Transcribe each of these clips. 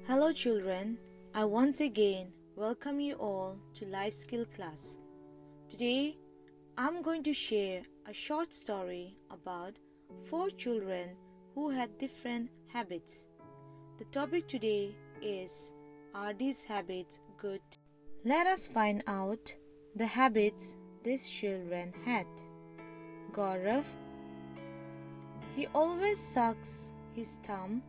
Hello children, I once again welcome you all to Life Skill class. Today, I'm going to share a short story about 4 children who had different habits. The topic today is, are these habits good? Let us find out the habits these children had. Gaurav, he always sucks his thumb.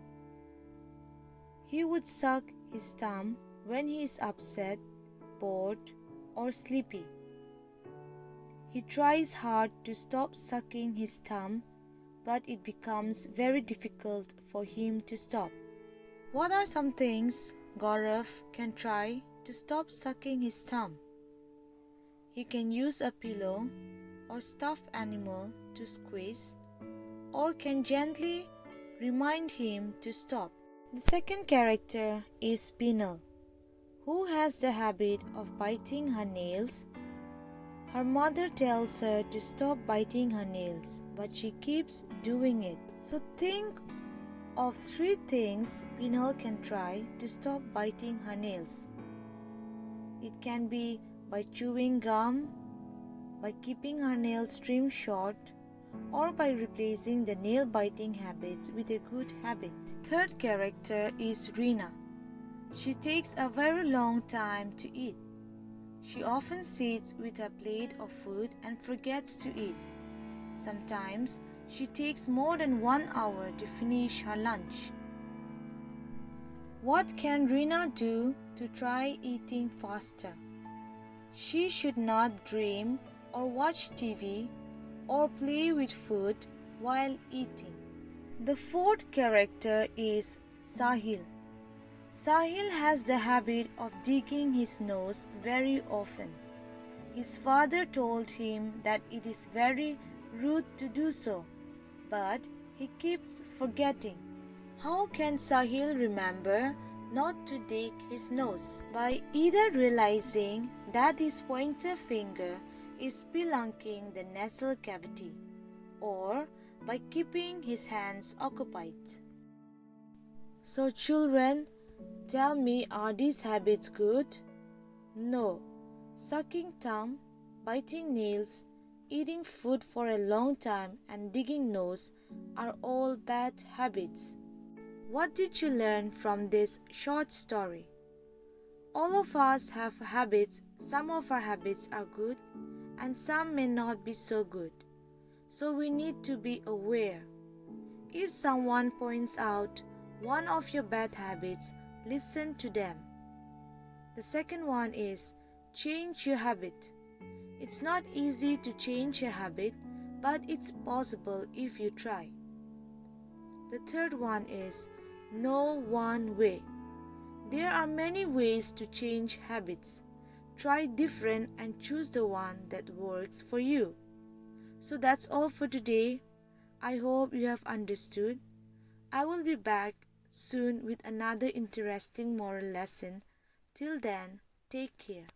He would suck his thumb when he is upset, bored, or sleepy. He tries hard to stop sucking his thumb, but it becomes very difficult for him to stop. What are some things Gaurav can try to stop sucking his thumb? He can use a pillow or stuffed animal to squeeze, or can gently remind him to stop. The second character is Pinal, who has the habit of biting her nails. Her mother tells her to stop biting her nails, but she keeps doing it. So think of 3 things Pinal can try to stop biting her nails. It can be by chewing gum, by keeping her nails trimmed short, or by replacing the nail-biting habits with a good habit. Third character is Rina. She takes a very long time to eat. She often sits with a plate of food and forgets to eat. Sometimes she takes more than 1 hour to finish her lunch. What can Rina do to try eating faster? She should not dream or watch TV or play with food while eating. The fourth character is Sahil. Sahil has the habit of digging his nose very often. His father told him that it is very rude to do so, but he keeps forgetting. How can Sahil remember not to dig his nose? By either realizing that his pointer finger is spelunking the nasal cavity, or by keeping his hands occupied. So children, tell me, are these habits good? No. Sucking thumb, biting nails, eating food for a long time and digging nose are all bad habits. What did you learn from this short story? All of us have habits. Some of our habits are good and some may not be so good. So we need to be aware. If someone points out one of your bad habits, listen to them. The second one is change your habit. It's not easy to change a habit, but it's possible if you try. The third one is know one way. There are many ways to change habits. Try different and choose the one that works for you. So that's all for today. I hope you have understood. I will be back soon with another interesting moral lesson. Till then, take care.